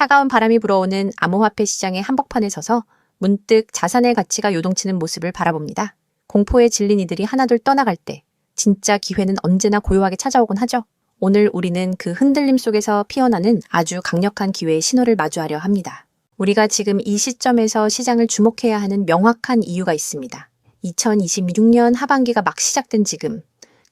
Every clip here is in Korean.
차가운 바람이 불어오는 암호화폐 시장의 한복판에 서서 문득 자산의 가치가 요동치는 모습을 바라봅니다. 공포에 질린 이들이 하나둘 떠나갈 때 진짜 기회는 언제나 고요하게 찾아오곤 하죠. 오늘 우리는 그 흔들림 속에서 피어나는 아주 강력한 기회의 신호를 마주하려 합니다. 우리가 지금 이 시점에서 시장을 주목해야 하는 명확한 이유가 있습니다. 2026년 하반기가 막 시작된 지금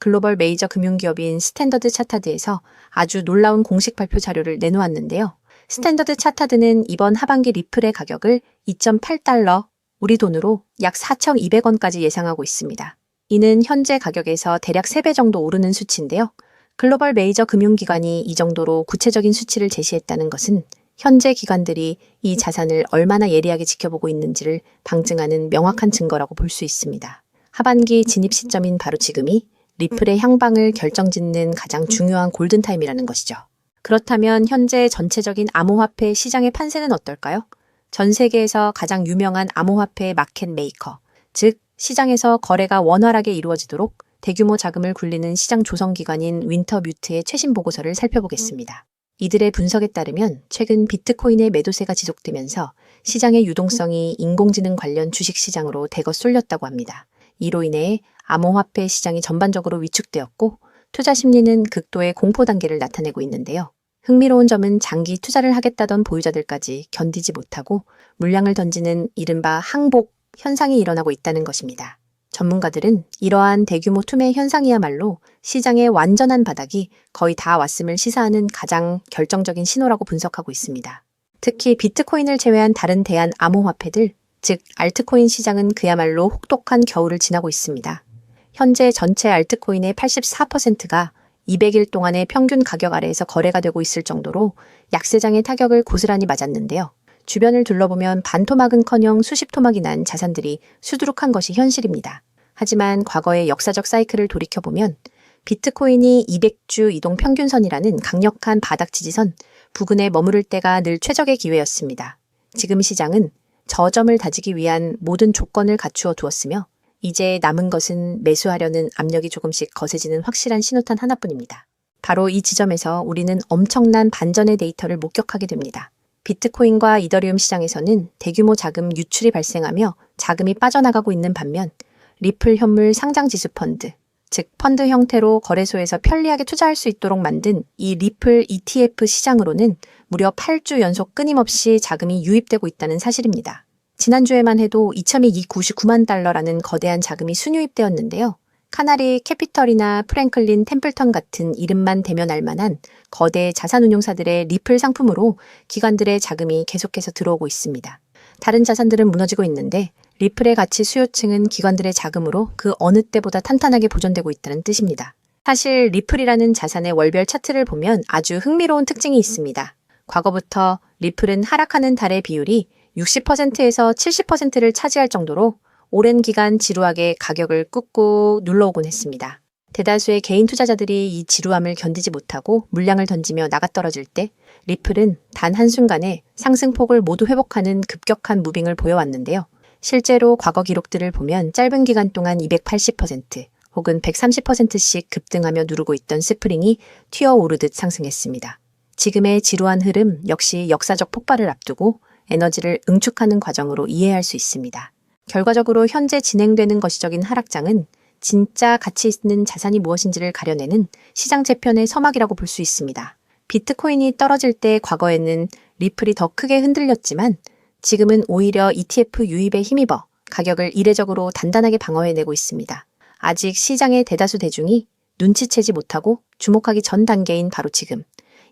글로벌 메이저 금융기업인 스탠더드 차타드에서 아주 놀라운 공식 발표 자료를 내놓았는데요. 스탠더드 차타드는 이번 하반기 리플의 가격을 2.8달러, 우리 돈으로 약 4,200원까지 예상하고 있습니다. 이는 현재 가격에서 대략 3배 정도 오르는 수치인데요. 글로벌 메이저 금융기관이 이 정도로 구체적인 수치를 제시했다는 것은 현재 기관들이 이 자산을 얼마나 예리하게 지켜보고 있는지를 방증하는 명확한 증거라고 볼 수 있습니다. 하반기 진입 시점인 바로 지금이 리플의 향방을 결정짓는 가장 중요한 골든타임이라는 것이죠. 그렇다면 현재 전체적인 암호화폐 시장의 판세는 어떨까요? 전 세계에서 가장 유명한 암호화폐 마켓 메이커, 즉 시장에서 거래가 원활하게 이루어지도록 대규모 자금을 굴리는 시장 조성기관인 윈터뮤트의 최신 보고서를 살펴보겠습니다. 이들의 분석에 따르면 최근 비트코인의 매도세가 지속되면서 시장의 유동성이 인공지능 관련 주식시장으로 대거 쏠렸다고 합니다. 이로 인해 암호화폐 시장이 전반적으로 위축되었고 투자 심리는 극도의 공포 단계를 나타내고 있는데요. 흥미로운 점은 장기 투자를 하겠다던 보유자들까지 견디지 못하고 물량을 던지는 이른바 항복 현상이 일어나고 있다는 것입니다. 전문가들은 이러한 대규모 투매 현상이야말로 시장의 완전한 바닥이 거의 다 왔음을 시사하는 가장 결정적인 신호라고 분석하고 있습니다. 특히 비트코인을 제외한 다른 대안 암호화폐들, 즉 알트코인 시장은 그야말로 혹독한 겨울을 지나고 있습니다. 현재 전체 알트코인의 84%가 200일 동안의 평균 가격 아래에서 거래가 되고 있을 정도로 약세장의 타격을 고스란히 맞았는데요. 주변을 둘러보면 반토막은커녕 수십 토막이 난 자산들이 수두룩한 것이 현실입니다. 하지만 과거의 역사적 사이클을 돌이켜보면 비트코인이 200주 이동 평균선이라는 강력한 바닥 지지선 부근에 머무를 때가 늘 최적의 기회였습니다. 지금 시장은 저점을 다지기 위한 모든 조건을 갖추어 두었으며 이제 남은 것은 매수하려는 압력이 조금씩 거세지는 확실한 신호탄 하나뿐입니다. 바로 이 지점에서 우리는 엄청난 반전의 데이터를 목격하게 됩니다. 비트코인과 이더리움 시장에서는 대규모 자금 유출이 발생하며 자금이 빠져나가고 있는 반면 리플 현물 상장지수 펀드, 즉 펀드 형태로 거래소에서 편리하게 투자할 수 있도록 만든 이 리플 ETF 시장으로는 무려 8주 연속 끊임없이 자금이 유입되고 있다는 사실입니다. 지난주에만 해도 2,299만 달러라는 거대한 자금이 순유입되었는데요. 카나리 캐피털이나 프랭클린 템플턴 같은 이름만 대면 알만한 거대 자산운용사들의 리플 상품으로 기관들의 자금이 계속해서 들어오고 있습니다. 다른 자산들은 무너지고 있는데 리플의 가치 수요층은 기관들의 자금으로 그 어느 때보다 탄탄하게 보존되고 있다는 뜻입니다. 사실 리플이라는 자산의 월별 차트를 보면 아주 흥미로운 특징이 있습니다. 과거부터 리플은 하락하는 달의 비율이 60%에서 70%를 차지할 정도로 오랜 기간 지루하게 가격을 꾹꾹 눌러오곤 했습니다. 대다수의 개인 투자자들이 이 지루함을 견디지 못하고 물량을 던지며 나가떨어질 때 리플은 단 한순간에 상승폭을 모두 회복하는 급격한 무빙을 보여왔는데요. 실제로 과거 기록들을 보면 짧은 기간 동안 280% 혹은 130%씩 급등하며 누르고 있던 스프링이 튀어오르듯 상승했습니다. 지금의 지루한 흐름 역시 역사적 폭발을 앞두고 에너지를 응축하는 과정으로 이해할 수 있습니다. 결과적으로 현재 진행되는 거시적인 하락장은 진짜 가치 있는 자산이 무엇인지를 가려내는 시장 재편의 서막이라고 볼 수 있습니다. 비트코인이 떨어질 때 과거에는 리플이 더 크게 흔들렸지만 지금은 오히려 ETF 유입에 힘입어 가격을 이례적으로 단단하게 방어해내고 있습니다. 아직 시장의 대다수 대중이 눈치채지 못하고 주목하기 전 단계인 바로 지금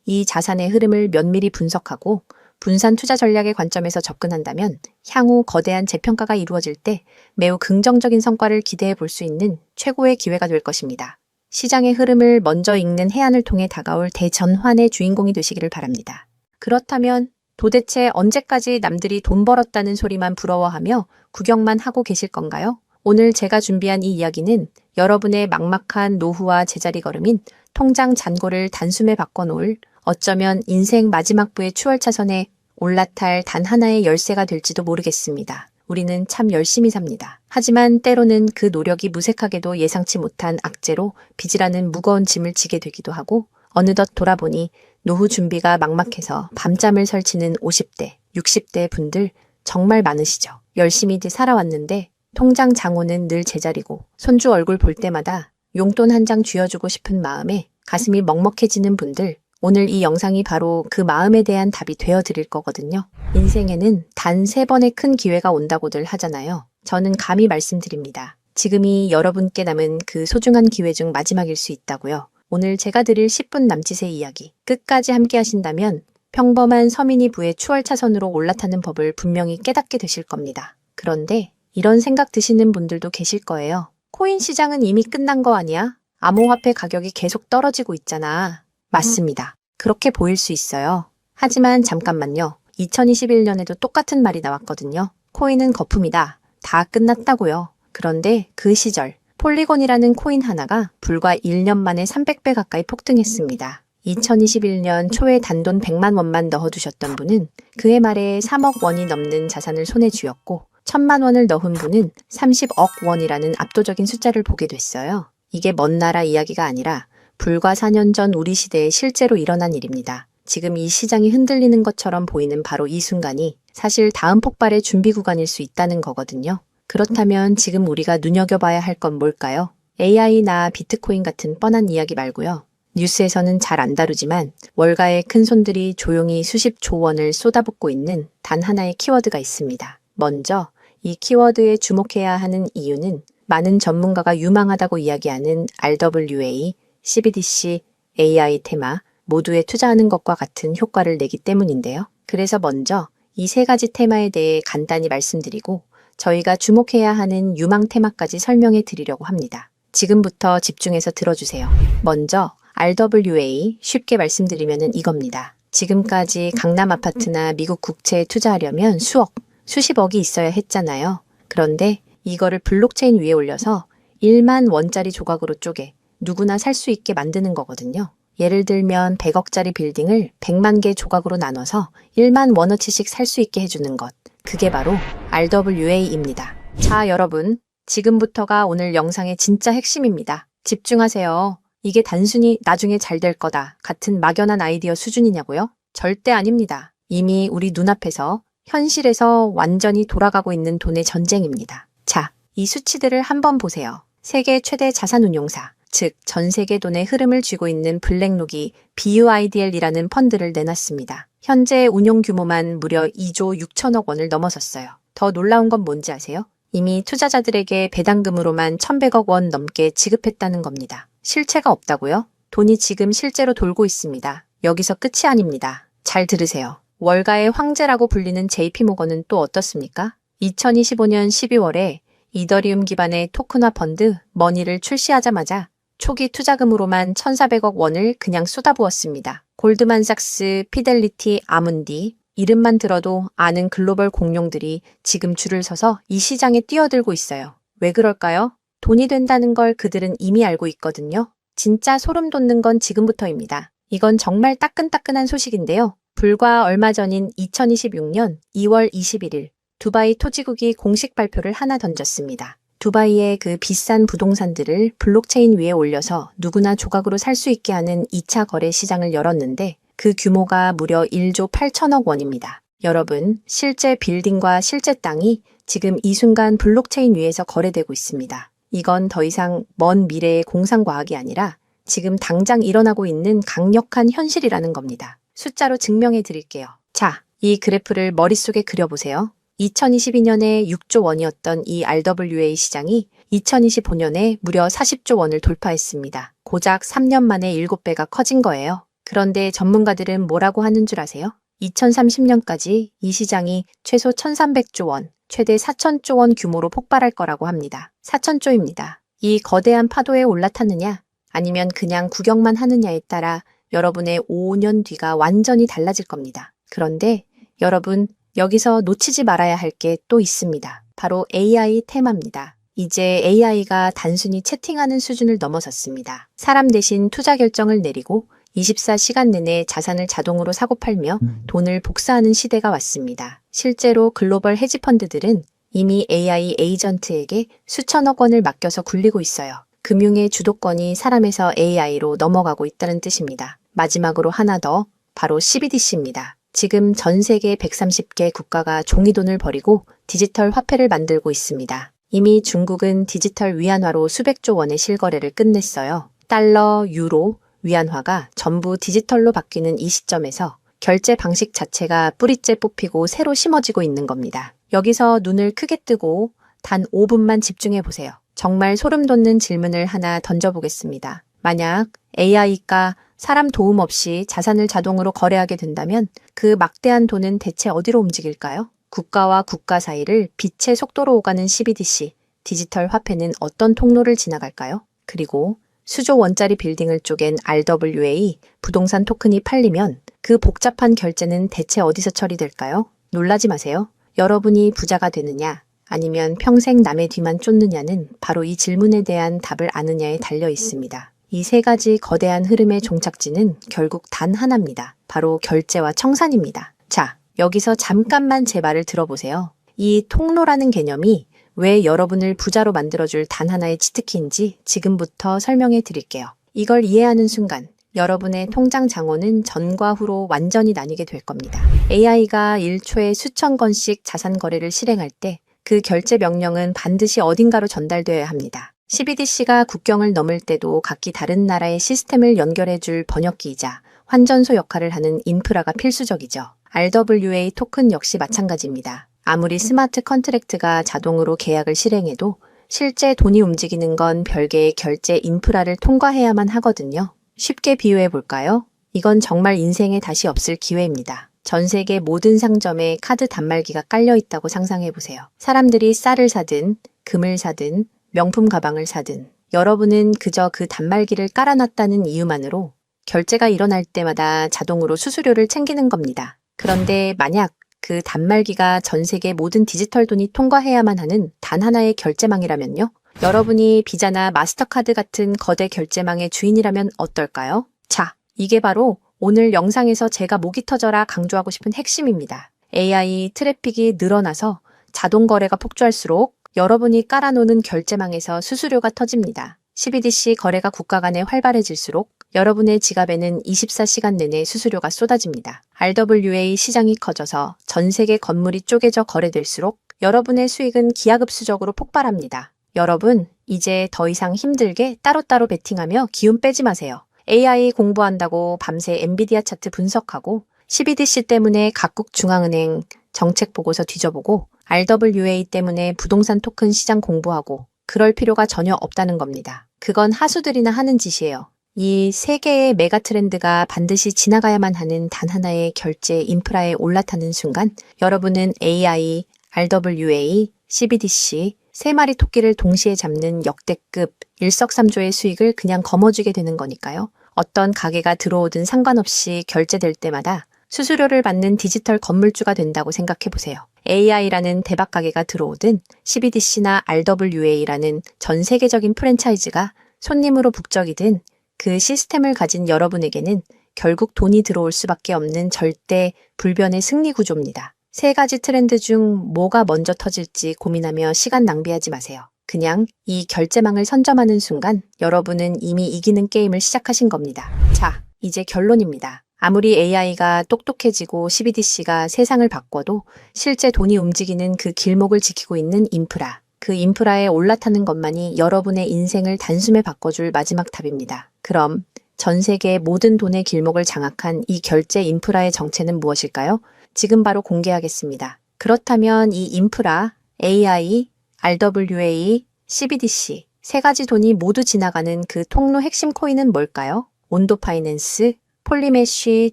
이 자산의 흐름을 면밀히 분석하고 분산 투자 전략의 관점에서 접근한다면 향후 거대한 재평가가 이루어질 때 매우 긍정적인 성과를 기대해 볼 수 있는 최고의 기회가 될 것입니다. 시장의 흐름을 먼저 읽는 해안을 통해 다가올 대전환의 주인공이 되시기를 바랍니다. 그렇다면 도대체 언제까지 남들이 돈 벌었다는 소리만 부러워하며 구경만 하고 계실 건가요? 오늘 제가 준비한 이 이야기는 여러분의 막막한 노후와 제자리 걸음인 통장 잔고를 단숨에 바꿔놓을 어쩌면 인생 마지막부의 추월차선에 올라탈 단 하나의 열쇠가 될지도 모르겠습니다. 우리는 참 열심히 삽니다. 하지만 때로는 그 노력이 무색하게도 예상치 못한 악재로 빚이라는 무거운 짐을 지게 되기도 하고 어느덧 돌아보니 노후 준비가 막막해서 밤잠을 설치는 50대, 60대 분들 정말 많으시죠. 열심히 살아왔는데 통장 잔고는 늘 제자리고 손주 얼굴 볼 때마다 용돈 한 장 쥐어주고 싶은 마음에 가슴이 먹먹해지는 분들, 오늘 이 영상이 바로 그 마음에 대한 답이 되어드릴 거거든요. 인생에는 단 3번의 큰 기회가 온다고들 하잖아요. 저는 감히 말씀드립니다. 지금이 여러분께 남은 그 소중한 기회 중 마지막일 수 있다고요. 오늘 제가 드릴 10분 남짓의 이야기 끝까지 함께 하신다면 평범한 서민이 부의 추월차선으로 올라타는 법을 분명히 깨닫게 되실 겁니다. 그런데 이런 생각 드시는 분들도 계실 거예요. 코인 시장은 이미 끝난 거 아니야? 암호화폐 가격이 계속 떨어지고 있잖아. 맞습니다. 그렇게 보일 수 있어요. 하지만 잠깐만요. 2021년에도 똑같은 말이 나왔거든요. 코인은 거품이다. 다 끝났다고요. 그런데 그 시절 폴리곤이라는 코인 하나가 불과 1년 만에 300배 가까이 폭등했습니다. 2021년 초에 단돈 100만 원만 넣어두셨던 분은 그해 말에 3억 원이 넘는 자산을 손에 쥐었고 1000만 원을 넣은 분은 30억 원이라는 압도적인 숫자를 보게 됐어요. 이게 먼 나라 이야기가 아니라 불과 4년 전 우리 시대에 실제로 일어난 일입니다. 지금 이 시장이 흔들리는 것처럼 보이는 바로 이 순간이 사실 다음 폭발의 준비 구간일 수 있다는 거거든요. 그렇다면 지금 우리가 눈여겨봐야 할 건 뭘까요? AI나 비트코인 같은 뻔한 이야기 말고요. 뉴스에서는 잘 안 다루지만 월가의 큰손들이 조용히 수십조 원을 쏟아붓고 있는 단 하나의 키워드가 있습니다. 먼저 이 키워드에 주목해야 하는 이유는 많은 전문가가 유망하다고 이야기하는 RWA, CBDC, AI 테마 모두에 투자하는 것과 같은 효과를 내기 때문인데요. 그래서 먼저 이 3가지 테마에 대해 간단히 말씀드리고 저희가 주목해야 하는 유망 테마까지 설명해 드리려고 합니다. 지금부터 집중해서 들어주세요. 먼저 RWA 쉽게 말씀드리면 이겁니다. 지금까지 강남 아파트나 미국 국채에 투자하려면 수억, 수십억이 있어야 했잖아요. 그런데 이거를 블록체인 위에 올려서 1만 원짜리 조각으로 쪼개 누구나 살 수 있게 만드는 거거든요. 예를 들면 100억짜리 빌딩을 100만 개 조각으로 나눠서 1만 원어치씩 살 수 있게 해주는 것. 그게 바로 RWA입니다. 자, 여러분. 지금부터가 오늘 영상의 진짜 핵심입니다. 집중하세요. 이게 단순히 나중에 잘 될 거다 같은 막연한 아이디어 수준이냐고요? 절대 아닙니다. 이미 우리 눈앞에서 현실에서 완전히 돌아가고 있는 돈의 전쟁입니다. 자, 이 수치들을 한번 보세요. 세계 최대 자산운용사, 즉 전 세계 돈의 흐름을 쥐고 있는 블랙록이 BUIDL이라는 펀드를 내놨습니다. 현재 운용 규모만 무려 2조 6천억 원을 넘어섰어요. 더 놀라운 건 뭔지 아세요? 이미 투자자들에게 배당금으로만 1100억 원 넘게 지급했다는 겁니다. 실체가 없다고요? 돈이 지금 실제로 돌고 있습니다. 여기서 끝이 아닙니다. 잘 들으세요. 월가의 황제라고 불리는 JP모건은 또 어떻습니까? 2025년 12월에 이더리움 기반의 토큰화 펀드 머니를 출시하자마자 초기 투자금으로만 1,400억 원을 그냥 쏟아부었습니다. 골드만삭스, 피델리티, 아문디 이름만 들어도 아는 글로벌 공룡들이 지금 줄을 서서 이 시장에 뛰어들고 있어요. 왜 그럴까요? 돈이 된다는 걸 그들은 이미 알고 있거든요. 진짜 소름 돋는 건 지금부터입니다. 이건 정말 따끈따끈한 소식인데요. 불과 얼마 전인 2026년 2월 21일 두바이 토지국이 공식 발표를 하나 던졌습니다. 두바이의 그 비싼 부동산들을 블록체인 위에 올려서 누구나 조각으로 살 수 있게 하는 2차 거래 시장을 열었는데 그 규모가 무려 1조 8천억 원입니다. 여러분, 실제 빌딩과 실제 땅이 지금 이 순간 블록체인 위에서 거래되고 있습니다. 이건 더 이상 먼 미래의 공상과학이 아니라 지금 당장 일어나고 있는 강력한 현실이라는 겁니다. 숫자로 증명해 드릴게요. 자, 이 그래프를 머릿속에 그려보세요. 2022년에 6조 원이었던 이 RWA 시장이 2025년에 무려 40조 원을 돌파했습니다. 고작 3년 만에 7배가 커진 거예요. 그런데 전문가들은 뭐라고 하는 줄 아세요? 2030년까지 이 시장이 최소 1300조 원, 최대 4000조 원 규모로 폭발할 거라고 합니다. 4000조입니다. 이 거대한 파도에 올라탔느냐 아니면 그냥 구경만 하느냐에 따라 여러분의 5년 뒤가 완전히 달라질 겁니다. 그런데 여러분, 여기서 놓치지 말아야 할 게 또 있습니다. 바로 AI 테마입니다. 이제 AI가 단순히 채팅하는 수준을 넘어섰습니다. 사람 대신 투자 결정을 내리고 24시간 내내 자산을 자동으로 사고팔며 돈을 복사하는 시대가 왔습니다. 실제로 글로벌 헤지펀드들은 이미 AI 에이전트에게 수천억 원을 맡겨서 굴리고 있어요. 금융의 주도권이 사람에서 AI로 넘어가고 있다는 뜻입니다. 마지막으로 하나 더, 바로 CBDC입니다. 지금 전 세계 130개 국가가 종이돈을 버리고 디지털 화폐를 만들고 있습니다. 이미 중국은 디지털 위안화로 수백조 원의 실거래를 끝냈어요. 달러, 유로, 위안화가 전부 디지털로 바뀌는 이 시점에서 결제 방식 자체가 뿌리째 뽑히고 새로 심어지고 있는 겁니다. 여기서 눈을 크게 뜨고 단 5분만 집중해 보세요. 정말 소름 돋는 질문을 하나 던져보겠습니다. 만약 AI가 사람 도움 없이 자산을 자동으로 거래하게 된다면 그 막대한 돈은 대체 어디로 움직일까요? 국가와 국가 사이를 빛의 속도로 오가는 CBDC, 디지털 화폐는 어떤 통로를 지나갈까요? 그리고 수조 원짜리 빌딩을 쪼갠 RWA, 부동산 토큰이 팔리면 그 복잡한 결제는 대체 어디서 처리될까요? 놀라지 마세요. 여러분이 부자가 되느냐, 아니면 평생 남의 뒤만 쫓느냐는 바로 이 질문에 대한 답을 아느냐에 달려 있습니다. 이 세 가지 거대한 흐름의 종착지는 결국 단 하나입니다. 바로 결제와 청산입니다. 자, 여기서 잠깐만 제 말을 들어보세요. 이 통로라는 개념이 왜 여러분을 부자로 만들어줄 단 하나의 치트키인지 지금부터 설명해 드릴게요. 이걸 이해하는 순간 여러분의 통장 장원은 전과 후로 완전히 나뉘게 될 겁니다. AI가 1초에 수천 건씩 자산 거래를 실행할 때 그 결제 명령은 반드시 어딘가로 전달되어야 합니다. CBDC가 국경을 넘을 때도 각기 다른 나라의 시스템을 연결해줄 번역기이자 환전소 역할을 하는 인프라가 필수적이죠. RWA 토큰 역시 마찬가지입니다. 아무리 스마트 컨트랙트가 자동으로 계약을 실행해도 실제 돈이 움직이는 건 별개의 결제 인프라를 통과해야만 하거든요. 쉽게 비유해 볼까요? 이건 정말 인생에 다시 없을 기회입니다. 전 세계 모든 상점에 카드 단말기가 깔려 있다고 상상해 보세요. 사람들이 쌀을 사든, 금을 사든, 명품 가방을 사든, 여러분은 그저 그 단말기를 깔아놨다는 이유만으로 결제가 일어날 때마다 자동으로 수수료를 챙기는 겁니다. 그런데 만약 그 단말기가 전 세계 모든 디지털 돈이 통과해야만 하는 단 하나의 결제망이라면요? 여러분이 비자나 마스터카드 같은 거대 결제망의 주인이라면 어떨까요? 자, 이게 바로 오늘 영상에서 제가 목이 터져라 강조하고 싶은 핵심입니다. AI 트래픽이 늘어나서 자동 거래가 폭주할수록 여러분이 깔아놓는 결제망에서 수수료가 터집니다. CBDC 거래가 국가 간에 활발해질수록 여러분의 지갑에는 24시간 내내 수수료가 쏟아집니다. RWA 시장이 커져서 전 세계 건물이 쪼개져 거래될수록 여러분의 수익은 기하급수적으로 폭발합니다. 여러분, 이제 더 이상 힘들게 따로따로 베팅하며 기운 빼지 마세요. AI 공부한다고 밤새 엔비디아 차트 분석하고 CBDC 때문에 각국 중앙은행 정책 보고서 뒤져보고 RWA 때문에 부동산 토큰 시장 공부하고 그럴 필요가 전혀 없다는 겁니다. 그건 하수들이나 하는 짓이에요. 이 세 개의 메가 트렌드가 반드시 지나가야만 하는 단 하나의 결제 인프라에 올라타는 순간 여러분은 AI, RWA, CBDC 세 마리 토끼를 동시에 잡는 역대급 일석삼조의 수익을 그냥 거머쥐게 되는 거니까요. 어떤 가게가 들어오든 상관없이 결제될 때마다 수수료를 받는 디지털 건물주가 된다고 생각해 보세요. AI라는 대박 가게가 들어오든 CBDC나 RWA라는 전 세계적인 프랜차이즈가 손님으로 북적이든 그 시스템을 가진 여러분에게는 결국 돈이 들어올 수밖에 없는 절대 불변의 승리 구조입니다. 세 가지 트렌드 중 뭐가 먼저 터질지 고민하며 시간 낭비하지 마세요. 그냥 이 결제망을 선점하는 순간 여러분은 이미 이기는 게임을 시작하신 겁니다. 자, 이제 결론입니다. 아무리 AI가 똑똑해지고 CBDC가 세상을 바꿔도 실제 돈이 움직이는 그 길목을 지키고 있는 인프라, 그 인프라에 올라타는 것만이 여러분의 인생을 단숨에 바꿔줄 마지막 답입니다. 그럼 전 세계 모든 돈의 길목을 장악한 이 결제 인프라의 정체는 무엇일까요? 지금 바로 공개하겠습니다. 그렇다면 이 인프라, AI, RWA, CBDC 세 가지 돈이 모두 지나가는 그 통로 핵심 코인은 뭘까요? 온도 파이낸스, 폴리메쉬,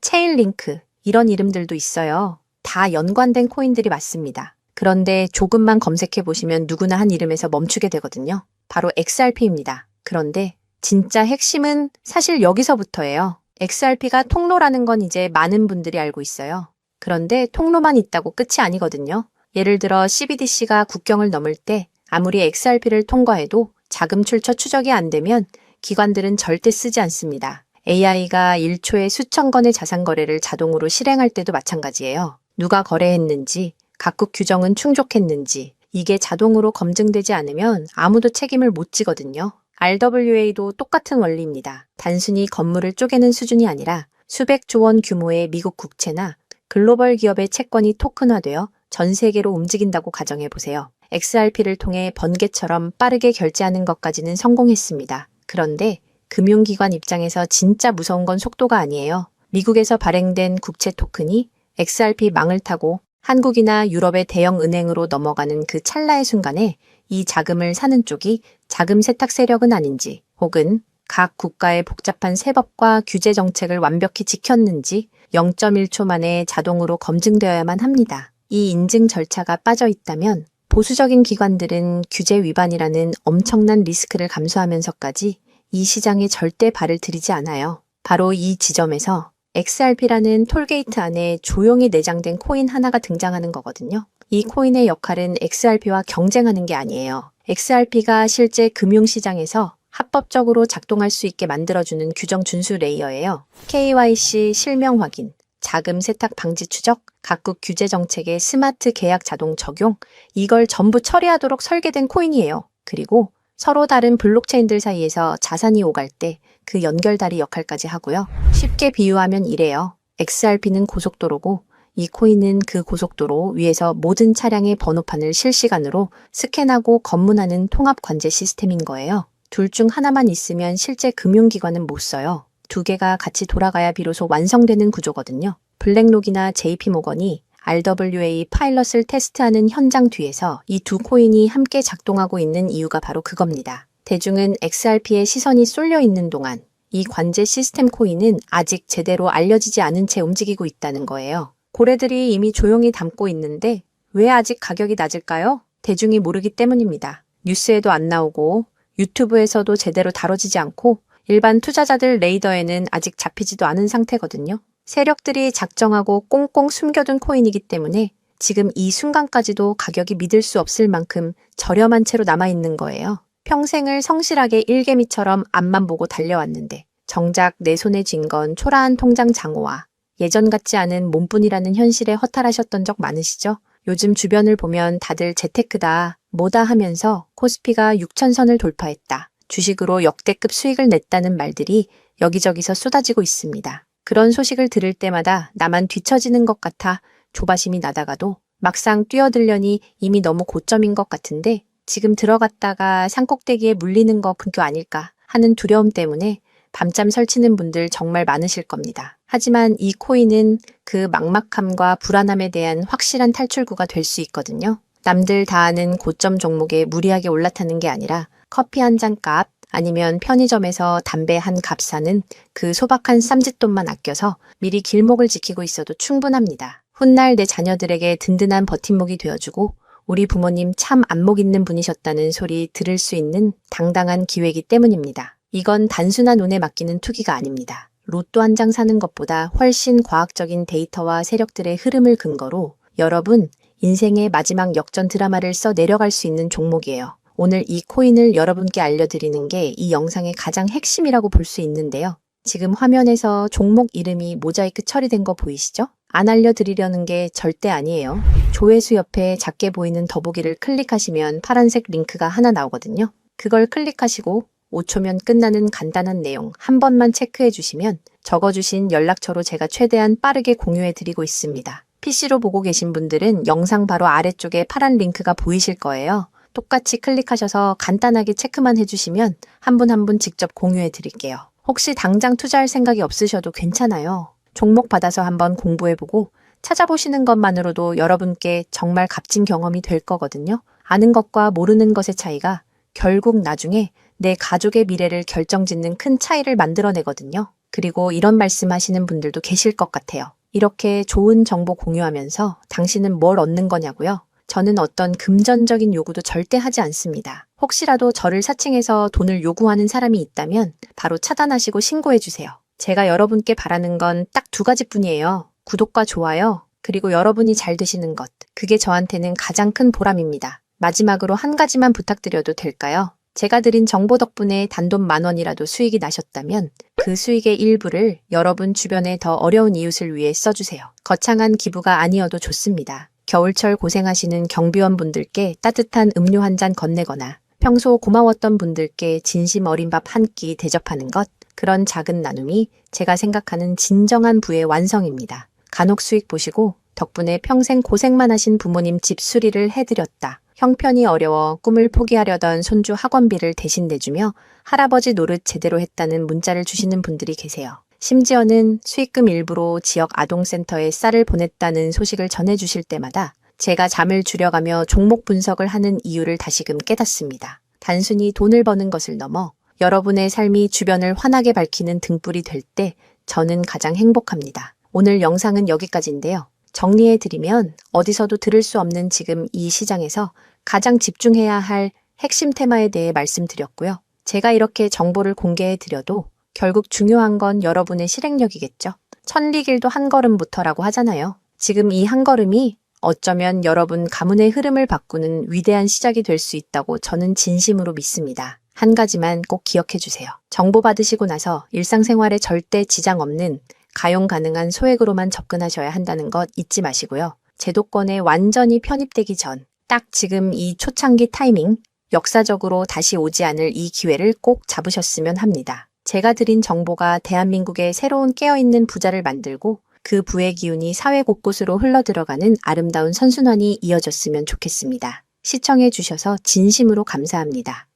체인링크 이런 이름들도 있어요. 다 연관된 코인들이 맞습니다. 그런데 조금만 검색해 보시면 누구나 한 이름에서 멈추게 되거든요. 바로 XRP입니다. 그런데 진짜 핵심은 사실 여기서부터예요. XRP가 통로라는 건 이제 많은 분들이 알고 있어요. 그런데 통로만 있다고 끝이 아니거든요. 예를 들어 CBDC가 국경을 넘을 때 아무리 XRP를 통과해도 자금 출처 추적이 안 되면 기관들은 절대 쓰지 않습니다. AI가 1초에 수천 건의 자산 거래를 자동으로 실행할 때도 마찬가지예요. 누가 거래했는지, 각국 규정은 충족했는지 이게 자동으로 검증되지 않으면 아무도 책임을 못 지거든요. RWA도 똑같은 원리입니다. 단순히 건물을 쪼개는 수준이 아니라 수백 조 원 규모의 미국 국채나 글로벌 기업의 채권이 토큰화되어 전 세계로 움직인다고 가정해보세요. XRP를 통해 번개처럼 빠르게 결제하는 것까지는 성공했습니다. 그런데 금융기관 입장에서 진짜 무서운 건 속도가 아니에요. 미국에서 발행된 국채 토큰이 XRP 망을 타고 한국이나 유럽의 대형 은행으로 넘어가는 그 찰나의 순간에 이 자금을 사는 쪽이 자금 세탁 세력은 아닌지, 혹은 각 국가의 복잡한 세법과 규제 정책을 완벽히 지켰는지 0.1초 만에 자동으로 검증되어야만 합니다. 이 인증 절차가 빠져 있다면 보수적인 기관들은 규제 위반이라는 엄청난 리스크를 감수하면서까지 이 시장에 절대 발을 들이지 않아요. 바로 이 지점에서 XRP라는 톨게이트 안에 조용히 내장된 코인 하나가 등장하는 거거든요. 이 코인의 역할은 XRP와 경쟁하는 게 아니에요. XRP가 실제 금융시장에서 합법적으로 작동할 수 있게 만들어주는 규정 준수 레이어예요. KYC 실명 확인, 자금 세탁 방지 추적, 각국 규제 정책의 스마트 계약 자동 적용, 이걸 전부 처리하도록 설계된 코인이에요. 그리고 서로 다른 블록체인들 사이에서 자산이 오갈 때 그 연결다리 역할까지 하고요. 쉽게 비유하면 이래요. XRP는 고속도로고 이 코인은 그 고속도로 위에서 모든 차량의 번호판을 실시간으로 스캔하고 검문하는 통합 관제 시스템인 거예요. 둘 중 하나만 있으면 실제 금융기관은 못 써요. 두 개가 같이 돌아가야 비로소 완성되는 구조거든요. 블랙록이나 JP모건이 RWA 파일럿을 테스트하는 현장 뒤에서 이 두 코인이 함께 작동하고 있는 이유가 바로 그겁니다. 대중은 XRP에 시선이 쏠려 있는 동안 이 관제 시스템 코인은 아직 제대로 알려지지 않은 채 움직이고 있다는 거예요. 고래들이 이미 조용히 담고 있는데 왜 아직 가격이 낮을까요? 대중이 모르기 때문입니다. 뉴스에도 안 나오고 유튜브에서도 제대로 다뤄지지 않고 일반 투자자들 레이더에는 아직 잡히지도 않은 상태거든요. 세력들이 작정하고 꽁꽁 숨겨둔 코인이기 때문에 지금 이 순간까지도 가격이 믿을 수 없을 만큼 저렴한 채로 남아있는 거예요. 평생을 성실하게 일개미처럼 앞만 보고 달려왔는데 정작 내 손에 쥔 건 초라한 통장 잔고와 예전 같지 않은 몸뿐이라는 현실에 허탈하셨던 적 많으시죠? 요즘 주변을 보면 다들 재테크다, 뭐다 하면서 코스피가 6,000선을 돌파했다, 주식으로 역대급 수익을 냈다는 말들이 여기저기서 쏟아지고 있습니다. 그런 소식을 들을 때마다 나만 뒤처지는 것 같아 조바심이 나다가도 막상 뛰어들려니 이미 너무 고점인 것 같은데 지금 들어갔다가 산꼭대기에 물리는 거 근교 아닐까 하는 두려움 때문에 밤잠 설치는 분들 정말 많으실 겁니다. 하지만 이 코인은 그 막막함과 불안함에 대한 확실한 탈출구가 될 수 있거든요. 남들 다 아는 고점 종목에 무리하게 올라타는 게 아니라 커피 한 잔 값, 아니면 편의점에서 담배 한 값 사는 그 소박한 쌈짓돈만 아껴서 미리 길목을 지키고 있어도 충분합니다. 훗날 내 자녀들에게 든든한 버팀목이 되어주고 우리 부모님 참 안목 있는 분이셨다는 소리 들을 수 있는 당당한 기회이기 때문입니다. 이건 단순한 운에 맡기는 투기가 아닙니다. 로또 한 장 사는 것보다 훨씬 과학적인 데이터와 세력들의 흐름을 근거로 여러분 인생의 마지막 역전 드라마를 써 내려갈 수 있는 종목이에요. 오늘 이 코인을 여러분께 알려드리는 게 이 영상의 가장 핵심이라고 볼 수 있는데요. 지금 화면에서 종목 이름이 모자이크 처리된 거 보이시죠? 안 알려드리려는 게 절대 아니에요. 조회수 옆에 작게 보이는 더보기를 클릭하시면 파란색 링크가 하나 나오거든요. 그걸 클릭하시고 5초면 끝나는 간단한 내용 한 번만 체크해 주시면 적어주신 연락처로 제가 최대한 빠르게 공유해 드리고 있습니다. PC로 보고 계신 분들은 영상 바로 아래쪽에 파란 링크가 보이실 거예요. 똑같이 클릭하셔서 간단하게 체크만 해주시면 한 분 한 분 직접 공유해 드릴게요. 혹시 당장 투자할 생각이 없으셔도 괜찮아요. 종목 받아서 한번 공부해보고 찾아보시는 것만으로도 여러분께 정말 값진 경험이 될 거거든요. 아는 것과 모르는 것의 차이가 결국 나중에 내 가족의 미래를 결정짓는 큰 차이를 만들어내거든요. 그리고 이런 말씀하시는 분들도 계실 것 같아요. 이렇게 좋은 정보 공유하면서 당신은 뭘 얻는 거냐고요? 저는 어떤 금전적인 요구도 절대 하지 않습니다. 혹시라도 저를 사칭해서 돈을 요구하는 사람이 있다면 바로 차단하시고 신고해주세요. 제가 여러분께 바라는 건 딱 두 가지뿐이에요. 구독과 좋아요, 그리고 여러분이 잘 되시는 것. 그게 저한테는 가장 큰 보람입니다. 마지막으로 한 가지만 부탁드려도 될까요? 제가 드린 정보 덕분에 단돈 10,000원이라도 수익이 나셨다면 그 수익의 일부를 여러분 주변에 더 어려운 이웃을 위해 써주세요. 거창한 기부가 아니어도 좋습니다. 겨울철 고생하시는 경비원분들께 따뜻한 음료 한 잔 건네거나 평소 고마웠던 분들께 진심 어린 밥 한 끼 대접하는 것, 그런 작은 나눔이 제가 생각하는 진정한 부의 완성입니다. 간혹 수익 보시고 덕분에 평생 고생만 하신 부모님 집 수리를 해드렸다. 형편이 어려워 꿈을 포기하려던 손주 학원비를 대신 내주며 할아버지 노릇 제대로 했다는 문자를 주시는 분들이 계세요. 심지어는 수익금 일부로 지역 아동센터에 쌀을 보냈다는 소식을 전해주실 때마다 제가 잠을 줄여가며 종목 분석을 하는 이유를 다시금 깨닫습니다. 단순히 돈을 버는 것을 넘어 여러분의 삶이 주변을 환하게 밝히는 등불이 될 때 저는 가장 행복합니다. 오늘 영상은 여기까지인데요. 정리해드리면 어디서도 들을 수 없는 지금 이 시장에서 가장 집중해야 할 핵심 테마에 대해 말씀드렸고요. 제가 이렇게 정보를 공개해드려도 결국 중요한 건 여러분의 실행력이겠죠. 천리길도 한 걸음부터라고 하잖아요. 지금 이 한 걸음이 어쩌면 여러분 가문의 흐름을 바꾸는 위대한 시작이 될 수 있다고 저는 진심으로 믿습니다. 한 가지만 꼭 기억해 주세요. 정보 받으시고 나서 일상생활에 절대 지장 없는 가용 가능한 소액으로만 접근하셔야 한다는 것 잊지 마시고요. 제도권에 완전히 편입되기 전, 딱 지금 이 초창기 타이밍, 역사적으로 다시 오지 않을 이 기회를 꼭 잡으셨으면 합니다. 제가 드린 정보가 대한민국의 새로운 깨어있는 부자를 만들고 그 부의 기운이 사회 곳곳으로 흘러들어가는 아름다운 선순환이 이어졌으면 좋겠습니다. 시청해 주셔서 진심으로 감사합니다.